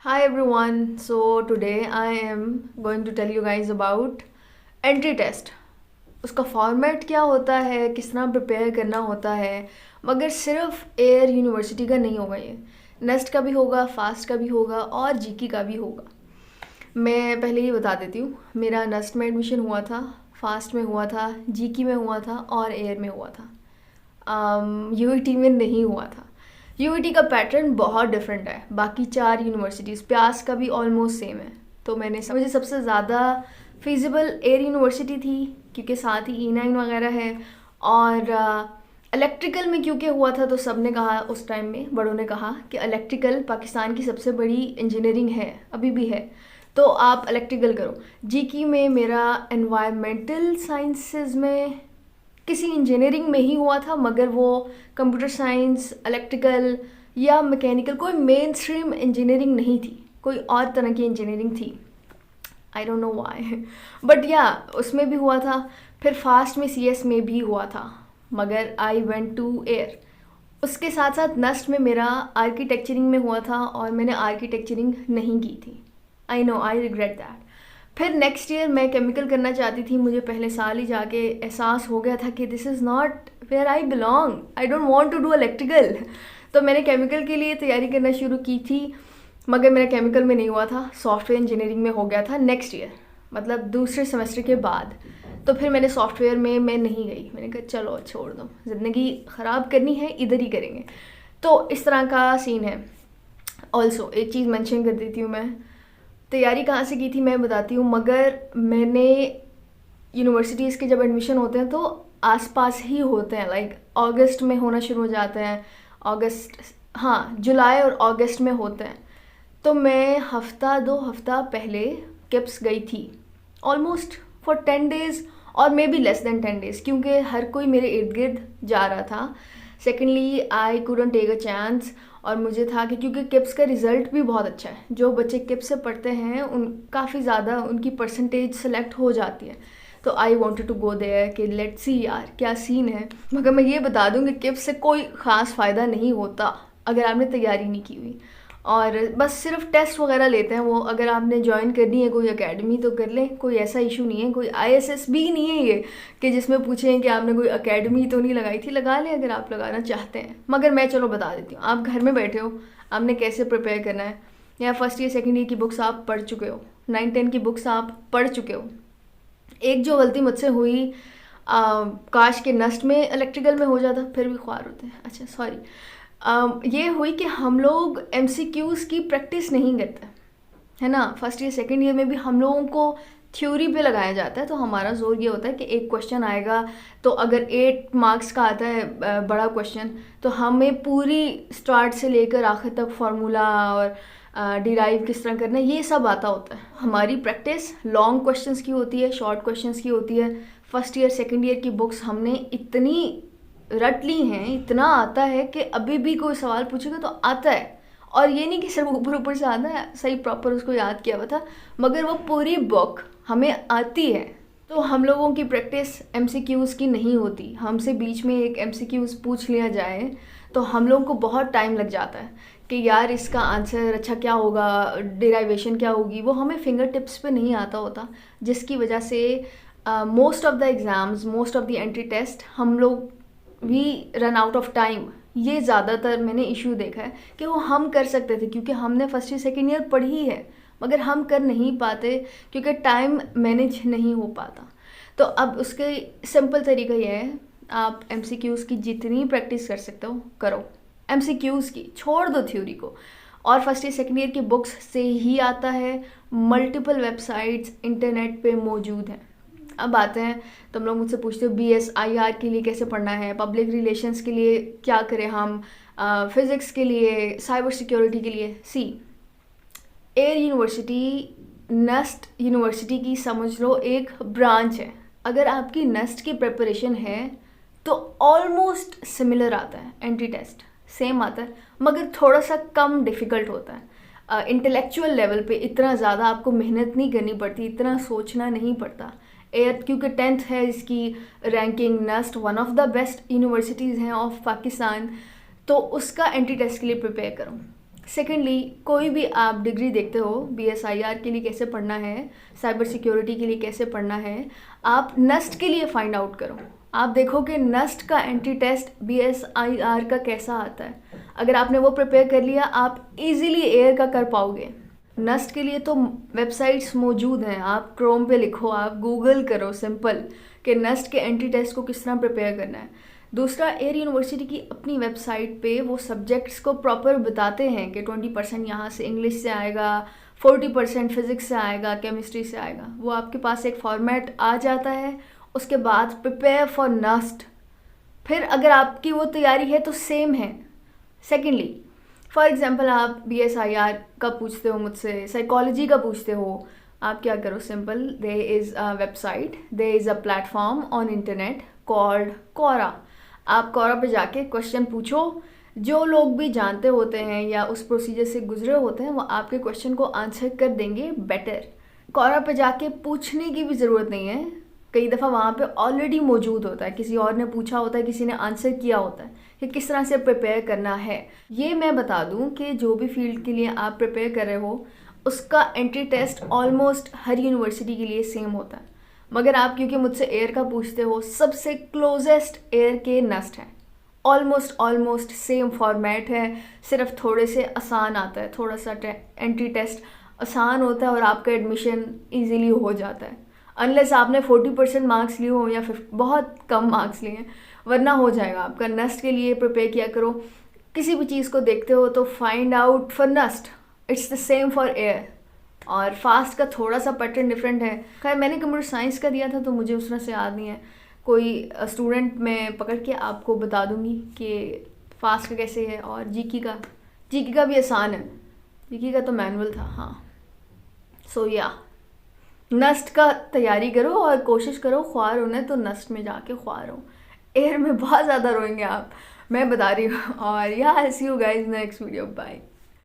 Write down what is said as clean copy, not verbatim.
Hi everyone. So today I am going to tell you guys about entry test. उसका format क्या होता है, किस तरह प्रिपेयर करना होता है। मगर सिर्फ एयर यूनिवर्सिटी का नहीं होगा, ये नेस्ट का भी होगा, फास्ट का भी होगा और जीकी का भी होगा। मैं पहले ही बता देती हूँ, मेरा नेस्ट में एडमिशन हुआ था, फास्ट में हुआ था, जीकी में हुआ था और एयर में हुआ था। यूईटी में नहीं हुआ था। यूईटी का पैटर्न बहुत डिफरेंट है बाकी चार यूनिवर्सिटीज़, प्यास का भी ऑलमोस्ट सेम है। तो मुझे सबसे ज़्यादा फिजिबल एयर यूनिवर्सिटी थी क्योंकि साथ ही E9 वगैरह है। और इलेक्ट्रिकल में क्योंकि हुआ था तो सब ने कहा, उस टाइम में बड़ों ने कहा कि इलेक्ट्रिकल पाकिस्तान की सबसे बड़ी इंजीनियरिंग है, अभी भी है, तो आप इलेक्ट्रिकल करो। जीकी में मेरा एनवायरमेंटल साइंसेस में किसी इंजीनियरिंग में ही हुआ था, मगर वो कंप्यूटर साइंस, इलेक्ट्रिकल या मैकेनिकल, कोई मेन स्ट्रीम इंजीनियरिंग नहीं थी, कोई और तरह की इंजीनियरिंग थी। I don't know why, but या उसमें भी हुआ था। फिर फास्ट में सीएस में भी हुआ था, मगर आई वेंट टू एयर। उसके साथ साथ नस्ट में मेरा आर्किटेक्चरिंग में हुआ था और मैंने आर्किटेक्चरिंग नहीं की थी। I know, I regret that. फिर नेक्स्ट ईयर मैं केमिकल करना चाहती थी, मुझे पहले साल ही जाके एहसास हो गया था कि this is not where I belong, I don't want to do electrical. तो मैंने केमिकल के लिए तैयारी करना शुरू की थी, मगर मेरा केमिकल में नहीं हुआ था, सॉफ्टवेयर इंजीनियरिंग में हो गया था नेक्स्ट ईयर, मतलब दूसरे सेमेस्टर के बाद। तो फिर मैंने सॉफ्टवेयर में मैं नहीं गई, मैंने कहा चलो छोड़ दो, ज़िंदगी ख़राब करनी है इधर ही करेंगे। तो इस तरह का सीन है। ऑल्सो एक चीज़ मेंशन कर देती हूँ, मैं तैयारी कहाँ से की थी मैं बताती हूँ। मगर मैंने यूनिवर्सिटीज़ के जब एडमिशन होते हैं तो आसपास ही होते हैं, लाइक अगस्त में होना शुरू हो जाते हैं, अगस्त, हाँ जुलाई और अगस्त में होते हैं। तो मैं हफ्ता 2 हफ्ता पहले किप्स गई थी, ऑलमोस्ट फॉर 10 डेज़ और maybe less than 10 days, क्योंकि हर कोई मेरे इर्द गिर्द जा रहा था। Secondly I couldn't take a chance, और मुझे था कि क्योंकि किप्स का रिज़ल्ट भी बहुत अच्छा है, जो बच्चे किप्स से पढ़ते हैं उन काफ़ी ज़्यादा उनकी परसेंटेज सेलेक्ट हो जाती है। तो I wanted to go there कि लेट्स सी यार क्या सीन है। मगर मैं ये बता दूँ कि किप्स से कोई ख़ास फ़ायदा नहीं होता अगर आपने तैयारी नहीं की हुई, और बस सिर्फ टेस्ट वगैरह लेते हैं वो। अगर आपने ज्वाइन करनी है कोई एकेडमी तो कर लें, कोई ऐसा इशू नहीं है, कोई आईएसएस भी नहीं है ये कि जिसमें पूछें कि आपने कोई एकेडमी तो नहीं लगाई थी। लगा लें अगर आप लगाना चाहते हैं, मगर मैं चलो बता देती हूँ। आप घर में बैठे हो, आपने कैसे प्रिपेयर करना है, या फर्स्ट ईयर सेकेंड ईयर की बुक्स आप पढ़ चुके हो, 9-10 की बुक्स आप पढ़ चुके हो। एक जो गलती मुझसे हुई, काश के नस्ट में इलेक्ट्रिकल में हो जाता, फिर भी ख्वार होते हैं, अच्छा सॉरी, ये हुई कि हम लोग एमसीक्यूज़ की प्रैक्टिस नहीं करते, है ना। फर्स्ट ईयर सेकेंड ईयर में भी हम लोगों को थ्योरी पे लगाया जाता है, तो हमारा जोर ये होता है कि एक क्वेश्चन आएगा, तो अगर 8 मार्क्स का आता है बड़ा क्वेश्चन, तो हमें पूरी स्टार्ट से लेकर आखिर तक फार्मूला और डिराइव किस तरह करना है ये सब आता होता है। हमारी प्रैक्टिस लॉन्ग क्वेश्चंस की होती है, शॉर्ट क्वेश्चंस की होती है। फर्स्ट ईयर सेकेंड ईयर की बुक्स हमने इतनी रट ली हैं, इतना आता है कि अभी भी कोई सवाल पूछेगा तो आता है। और ये नहीं कि सिर्फ ऊपर ऊपर से आता है, सही प्रॉपर उसको याद किया हुआ था, मगर वो पूरी बुक हमें आती है। तो हम लोगों की प्रैक्टिस एमसीक्यूज़ की नहीं होती। हमसे बीच में एक एमसीक्यूज़ पूछ लिया जाए तो हम लोगों को बहुत टाइम लग जाता है कि यार इसका आंसर अच्छा क्या होगा, डिराइवेशन क्या होगी, वो हमें फिंगर टिप्स पे नहीं आता होता, जिसकी वजह से most of the exams, most of the entry test हम लोग we run out of time. ये ज़्यादातर मैंने इशू देखा है कि वो हम कर सकते थे क्योंकि हमने फर्स्ट ईयर सेकेंड ईयर पढ़ी है, मगर हम कर नहीं पाते क्योंकि टाइम मैनेज नहीं हो पाता। तो अब उसके सिंपल तरीका ये है, आप एमसीक्यूज़ की जितनी प्रैक्टिस कर सकते हो करो, एमसीक्यूज़ की, छोड़ दो थ्योरी को। और फर्स्ट ईयर सेकेंड ईयर की बुक्स से ही आता है, मल्टीपल वेबसाइट्स इंटरनेट पे मौजूद हैं। अब आते हैं, तुम लोग मुझसे पूछते हो BSIR के लिए कैसे पढ़ना है, पब्लिक रिलेशंस के लिए क्या करें हम, फिज़िक्स के लिए, साइबर सिक्योरिटी के लिए। सी, एयर यूनिवर्सिटी नस्ट यूनिवर्सिटी की समझ लो एक ब्रांच है। अगर आपकी नस्ट की प्रिपरेशन है तो ऑलमोस्ट सिमिलर आता है, एंट्री टेस्ट सेम आता है, मगर थोड़ा सा कम डिफ़िकल्ट होता है। इंटेलेक्चुअल लेवल पे इतना ज़्यादा आपको मेहनत नहीं करनी पड़ती, इतना सोचना नहीं पड़ता। एयर क्योंकि 10th है इसकी ranking, NUST one of the best universities हैं ऑफ पाकिस्तान, तो उसका एंट्री टेस्ट के लिए प्रिपेयर करो। सेकेंडली, कोई भी आप डिग्री देखते हो, BSIR के लिए कैसे पढ़ना है, साइबर सिक्योरिटी के लिए कैसे पढ़ना है, आप नस्ट के लिए फाइंड आउट करो। आप देखो कि नस्ट का एंट्री टेस्ट BSIR का कैसा आता है। अगर आपने वो प्रिपेयर कर लिया, आप इजीली एयर का कर पाओगे। नस्ट के लिए तो वेबसाइट्स मौजूद हैं, आप क्रोम पे लिखो, आप गूगल करो सिंपल कि नस्ट के एंट्री टेस्ट को किस तरह प्रिपेयर करना है। दूसरा, एयर यूनिवर्सिटी की अपनी वेबसाइट पे वो सब्जेक्ट्स को प्रॉपर बताते हैं कि 20% यहाँ से इंग्लिश से आएगा, 40% फिज़िक्स से आएगा, केमिस्ट्री से आएगा। वो आपके पास एक फॉर्मेट आ जाता है। उसके बाद प्रिपेयर फॉर नस्ट। फिर अगर आपकी वो तैयारी है तो सेम है। सेकेंडली, फॉर एग्जाम्पल आप BSIR का पूछते हो मुझसे, साइकोलॉजी का पूछते हो, आप क्या करो, simple, there is a website, there is a platform on internet called Quora. आप कोरा पे जाके क्वेश्चन पूछो। जो लोग भी जानते होते हैं या उस प्रोसीजर से गुजरे होते हैं, वो आपके क्वेश्चन को आंसर कर देंगे बेटर। कोरा पे जाके पूछने की भी ज़रूरत नहीं है, कई दफ़ा वहाँ पे ऑलरेडी मौजूद होता है, किसी और ने पूछा होता है, किसी ने आंसर किया होता है कि किस तरह से प्रिपेयर करना है। ये मैं बता दूँ कि जो भी फील्ड के लिए आप प्रिपेयर कर रहे हो, उसका एंट्री टेस्ट ऑलमोस्ट हर यूनिवर्सिटी के लिए सेम होता है। मगर आप क्योंकि मुझसे एयर का पूछते हो, सबसे क्लोजेस्ट एयर के नस्ट है। ऑलमोस्ट सेम फॉर्मेट है, सिर्फ थोड़े से आसान आता है, थोड़ा सा एंट्री टेस्ट आसान होता है और आपका एडमिशन ईजीली हो जाता है। अनलेस आपने 40% मार्क्स लिए हो या बहुत कम मार्क्स लिए हैं, वरना हो जाएगा आपका। नस्ट के लिए प्रिपेयर किया करो। किसी भी चीज़ को देखते हो तो find out for NUST, it's the same for Air. और फास्ट का थोड़ा सा पैटर्न डिफरेंट है। खैर, मैंने कंप्यूटर साइंस का दिया था तो मुझे उस तरह से याद नहीं है। कोई स्टूडेंट मैं पकड़ के आपको बता दूंगी कि फास्ट का कैसे है। और जीकी का भी आसान है, जीकी का तो मैनुअल था। हाँ, सो या नस्ट का तैयारी करो और कोशिश करो ख्वार होना तो नस्ट में जाके ख्वार हो। एयर में बहुत ज़्यादा रोएंगे आप, मैं बता रही हूँ। और या see you guys next video, bye.